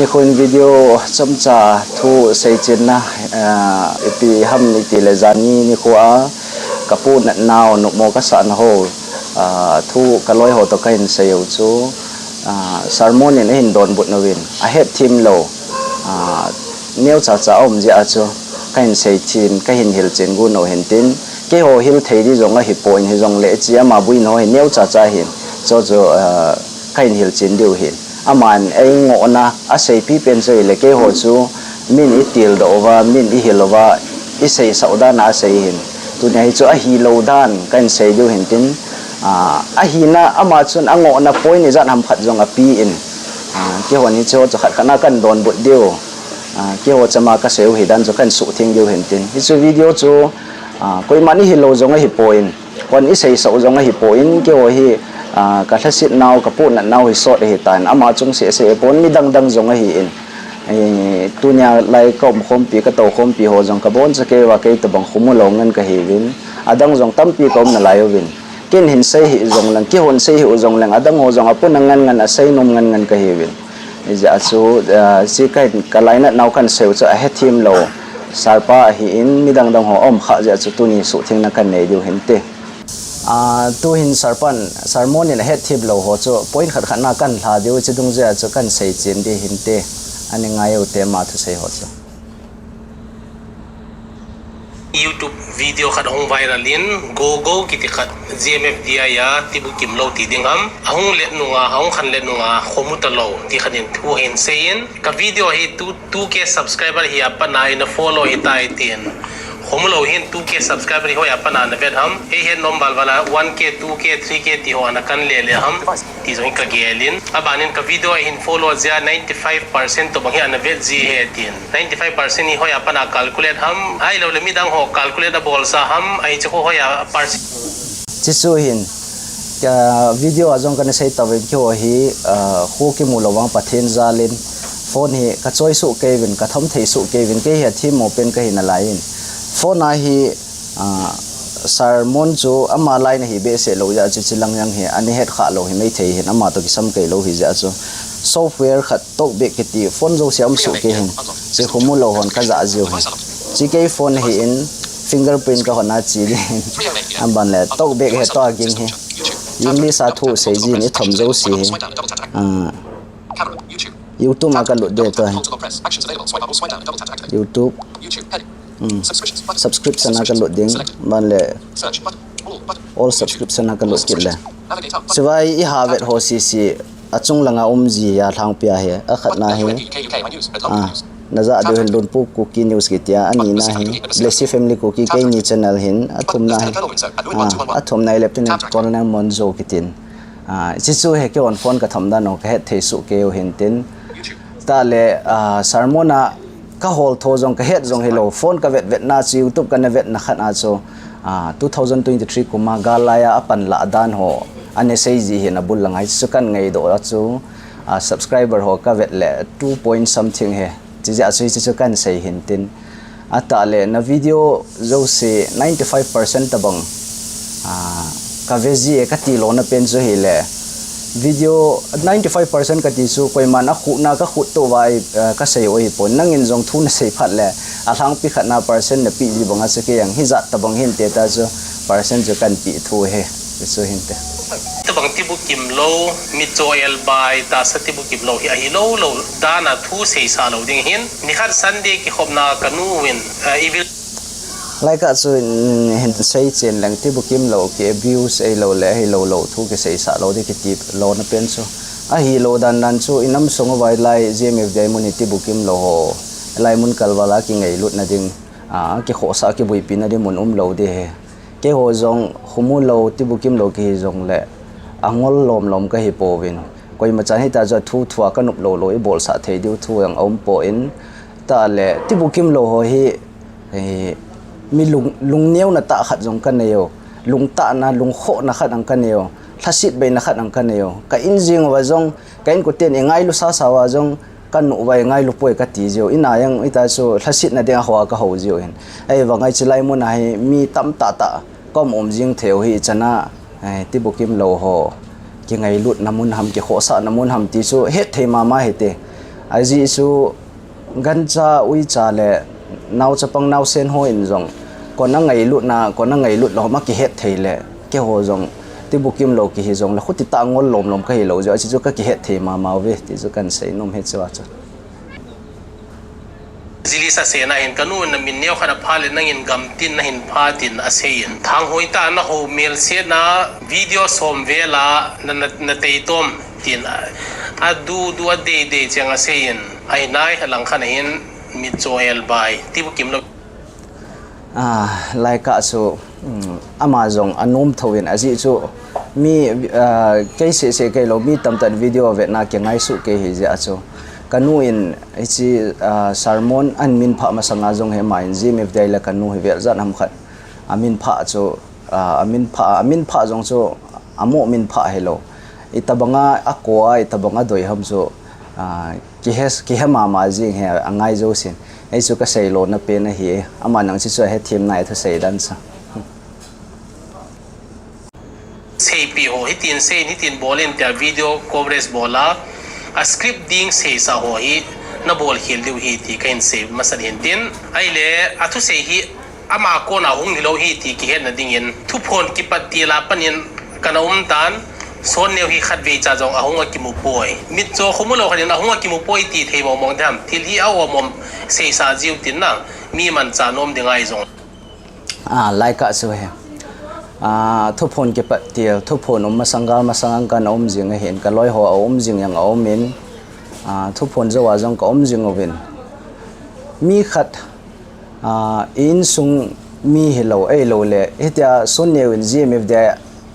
ni khun video chom cha thu sei chin na ipi ham ni ti le zani ni khuwa kapu na naw no mo ka san ho thu kaloi ho to kain sei chu sermon in hin don but no win I have team lo neu cha cha om ja chu kain sei chin ka hin hil chen gu no hin tin ke ho hil thei di zong a hi point hi zong le chi ama bui no hi neu cha cha hin cho kain hil chin diu hin aman ai ngo na a sei pi pen sei le ke ho chu min itil do wa min I hilova I sei sauda na sei hin tu nei chu a hi lo dan kan sei diu hin tin a hi na ama chun a ngo na point ni zan ham khat zong a pi in ke ho ni chu khat kana kan don but diu ke ho chama ka seu hi dan chu kan su thing diu hin tin hi chu video chu koi mani hi lo zong a hi point kon I sei sau zong a hi point ke ho hi ka thasit naw ka pu na naw hi sot hi tan ama chung se pon mi dang zong a hi in tunya lai kom khom pi ka to khom pi ho zong ka bon cha ke wa ke to bang khum lo ngan ka hi win adang zong tam pi kom na lai win ken hin sei hi zong lang ki hon sei hi zong lang adang ho zong apun ngan a sei nom ngan ka hi win ja chu si kai ka lai na naw kan seu cha a he thim lo sarpa hi in mi dang ho om kha ja chu tu ni su thing na kan nei du hin te tu hin sarpan sermon in head thip lo ho chu point khat khat na kan thla deu chidung ja chu kan sei chin di hin te ani ngayo te ma thu sei ho chu YouTube video khat hong viral in Gogou kiti khat GMFDI ya tibu kim lo ti ding ham ahung let nunga ahung khan let nunga khomuta lo ti khanin thu hin sein ka video hi 2k subscriber hi apana in follow hi tai tin khomulo hin 2k subscriber hi ho apana na vet ham he he nombal wala 1k 2k 3k ti ho na kan le ham ti zong ka gelin abanin ka video hin follow ja 95% to bang hi na vet ji he tin 95% hi ho apana calculate ham ai lo le mi dang ho calculate bol sa ham ai chu ho ya chi su hin ka video azong kan sei tawin ki ho hi khu ki mu lowang pathen zalin phone hi ka choi su kevin ka thom thei su kevin ke hi thi mo pen ka hi na lain phone na hi sermon chu ama line hi be se lo ja chu chilang yang he ani het kha lo hi mai thei hin ama to ki sam ke lo hi ja chu software khat tok be ki ti phone zo siam su ke hin se khumu lo hon ka za jiu chi ke phone hi in fingerprint ka hona chi ni am ban le tok be he to aging hi yin li sa thu se ji ni thom zo si YouTube ma ka lo de to YouTube subscription na ka lo ding ban le all subscription na ka lo kit le siwai I have it ho si achung langa ji ya thang pia he a khat na he na za de lun pu cookie news ki tia ani na he blessy family cookie ke ni channel hin athum na he athum nai lep tin kon na Muan Zou kitin chi chu he ke on phone ka tham da no ka he thei su ke hin tin ta le sermona ka hol tho jong ka het jong hello phone ka vet na chi YouTube ka na vet na khat a cho 2023 kuma galaya apan la dan ho ane sei ji hin abul langai chu kan ngai do chu subscriber ho ka vet le 2 point something he chi ja chu kan sei hin tin ata le na video zo se 95% tabang ka veji e ka ti lo na pen chu hi le video 95% ka ti su koi man a khu na ka khu to wai ka sei oi pon nang in jong thu na sei phat le a thang pi khat na percent na pi ji banga se ke yang hi za ta bang hin te ta chu percent ju kan pi thu he so hin te ta bang ti bu kim lo mi choel bai ta sa ti bu kim lo hi a hi lo da na thu sei sa lo ding hin ni khat sunday ki khopna kanu win evil like so hin sei chen lang ti bu kim lo ke views ai lo le hi lo thu ke sei sa lo de ki tip lo na pen so a hi lo dan chu inam song wai lai GMFDI munity bu kim lo ho lai mun kalwala ki ngai lut na ding ke kho sa ki bui pin na de mun lo de he ke ho jong khumu lo ti bu kim lo ki jong le angol lom ka hi po win koi ma chan hi ta ja thu thua ka nup lo i bol sa thei diu thu ang om po in ta le ti bu kim lo ho hi mi lung neu na ta khat jong kan neo lung ta na lung kho na khat ang kan neo thasit be na khat ang kan neo ka in jing wa jong kain ko ten ngai lu sa wa jong kan nu wai ngai lu poi ka ti jo ina yang ita so thasit na de hawa ka ho jo hin ai wa ngai chilai mu na hi mi tam ta kom jing theu hi chana ti bu kim lo ho ki ngai lut namun ham ki kho sa namun ham ti so het the ma he te aji su gan cha ui cha le nau chapang nau sen ho in zong kon na ngai lut lo ma ki het thei le ke ho zong ti bukim lo ki hi zong la khuti ta ngol lom ka hi lo ja chi chu ka ki het thei ma ve ti chu kan sei nom he chawa cha zilisa sena hin kanu na min neo khana phale nangin gamtin na hin phatin asein thang hoita na ho mel se na video som vela na teitom tin adu ade chang asein ai nai halang khana hin mi choel bai ti bukim lo like so amazon anom thoin aji chu mi ke se ke lo mi tam tan video ve na ke ngai su ke hi ja chu kanu in ichi sermon an min pha ma sanga jong he ma in GMFDI la kanu he ver zan ham khat amin pha chu amin pha jong chu amo min pha hello itabanga akwa itabanga doi ham chu ki hema ma jing he angai jo sin ei chu ka sei lo na pe na hi ama nang chi chu he thim nai tha sei dan sa sei pi ho hitin sei hitin bolen ta video coverage bola a script ding sei sa ho hi na bol hil liu hi ti kain sei masan hin tin ai le athu sei hi ama ko na hung lo hi ti ki hen na ding in thu phone ki patti la panin kana tan son neu hi khat ve cha jong ahunga ki mu poi mit cho khumulo khanin ahunga ki mu poi ti thei mo mong dham thil hi aw mom sei sa jiu tin na mi man cha nom dingai jong like so he thu phone ke patti thu phone masangang kan jing a hen ka loi ho jing yang min thu phone zawa jong ka jing ovin mi khat in sung mi hello ei lo le hetia son neu in GMFDI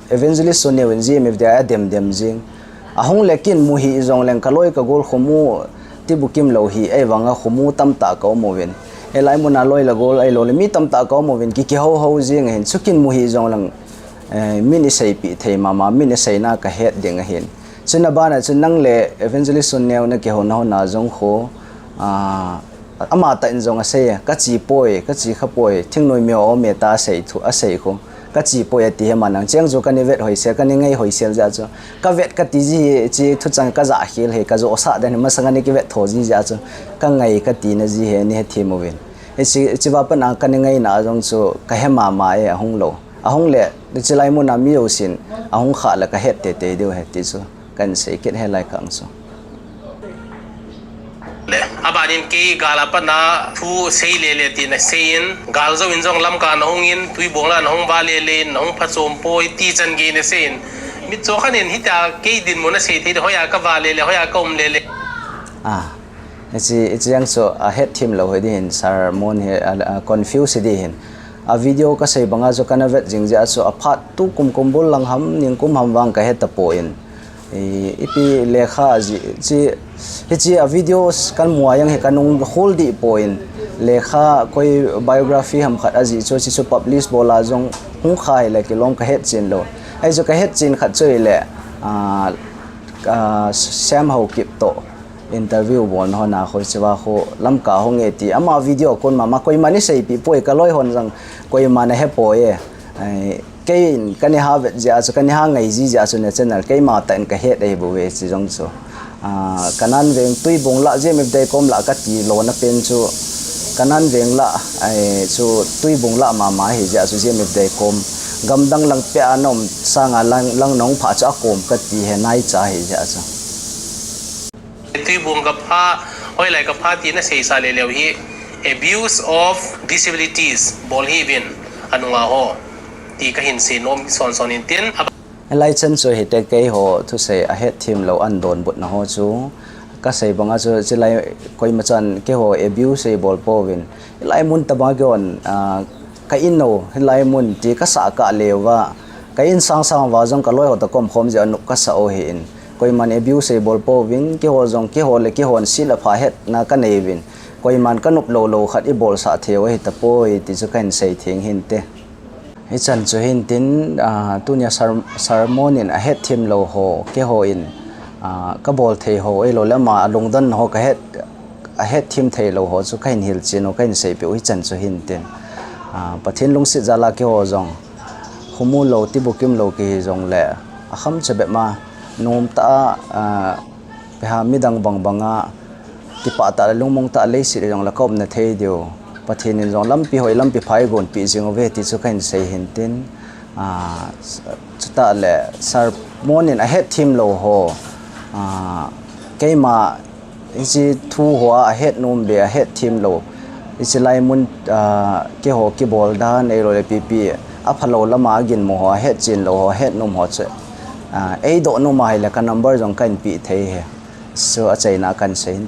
evangelist son neu in GMFDI dem jing ahong lekin mu hi jong leng kaloi ka gol khomu ti bukim lo hi ei wanga khomu tam ta ka movin elai muna loi la gol ei lo le mi tam ta ka movin ki ho jing hen sukin mu hi jong lang mini sei pi thei mama mini sei na ka het ding hen chuna bana chu nang le evangelist son neu na ke ho na jong kho ama ta in jong a sei ka chi kha poi thingnoi meo me ta sei thu a sei kho ka chi poi ti hema nang cheng jo ka ni vet hoi se ka ni ngai hoi sel ja chu ka vet ka ti ji chi thu chang ka za hil he ka zo sa den ma sanga ni ki vet tho ji ja chu ka ngai ka ti na ji he ni he thi mo wen e chi ba pa na ka ni ngai na jong chu ka hema ma e ahung lo ahung le chi lai mo na mi yo sin ahung kha la ka het te deu he ti chu kan sei ket he lai kang so le abanin ke gala pa na thu sei le ti na sein gal zo in jong lam ka na hong in tui bong la na hong ba le na hong pha chom poi ti chan ge ne sein mi cho khanin hita ke din mo na sei thi hoya ka va le hoya ka le it's yang so a head team lo he din sermon he confuse di hin a video ka sei banga zo kana vet jing ja so a phat tu kum bol lang ham ning kum ham wang ka he ta po in ipi lekha ji a videos kan muayang he kanung hold di point lekha koi biography ham khat aji cho chi publish bola jong hung khai le kilom ka het chin lo ai jo ka het chin khat choi le pshaokip to interview bon ho na khoi chewa kho lam ka hong e ti ama video kon ma koi mani sei pi poi ka loi hon jang koi ma na he poi kein kani ha vet ja so kani ha ngai ji ja so ne channel ke ma tan ka het ei bu we chi jong so kanan veng tui bong la GMFDI kom la ka ti lo na pen chu kanan veng la ai chu tui bong la ma hi ja so GMFDI kom gamdang lang pe anom sanga lang nong pha cha kom ka ti he nai cha hi ja so tui bong ka pha hoi lai ka pha ti na sei sa le le hi abuse of disabilities bol hi bin anunga ho ti ka hin se nom son in tin lai chen so he te ke ho thu se a het thim lo an don but na ho chu ka sei banga chu chilai koi ma chan ke ho abuse bol po win lai mun ta ba gon ka in no lai mun ti ka sa ka lewa ka in sang wa jong ka loi ho ta kom khom je anu ka sa o he in koi man abuse bol po win ke ho jong ke ho le ke hon sil a pha het na ka nei win koi man ka nup lo khat i bol sa theu he ta poi ti chu kan sei thing hin te hi chan chu hin tin tunia sermon in a het thim lo ho ke ho in ka bol thei ho e lo lama lungdan ho ka het a het thim thei lo ho chu kain hil chin o kain sei pe hi chan chu hin tin pathin lungsi jala ke ho jong humu lo ti bukim lo ki jong le a kham chebe ma nom ta pe ha midang bang banga ki pa ta lung mong ta le si jong la kom na thei dio pathin in jong lampi hoi lampi phai gon pi jing ve ti chu kain sei hin tin chuta le sar monin a head team lo ho keima isi thu hoa a head nom be a head team lo isi lai mun ke ho ki bol da nei ro le pp a phalo lama gin mo ho head chin lo ho head nom ho che ei do no mai la ka number jong kan pi thei he so a chaina kan sein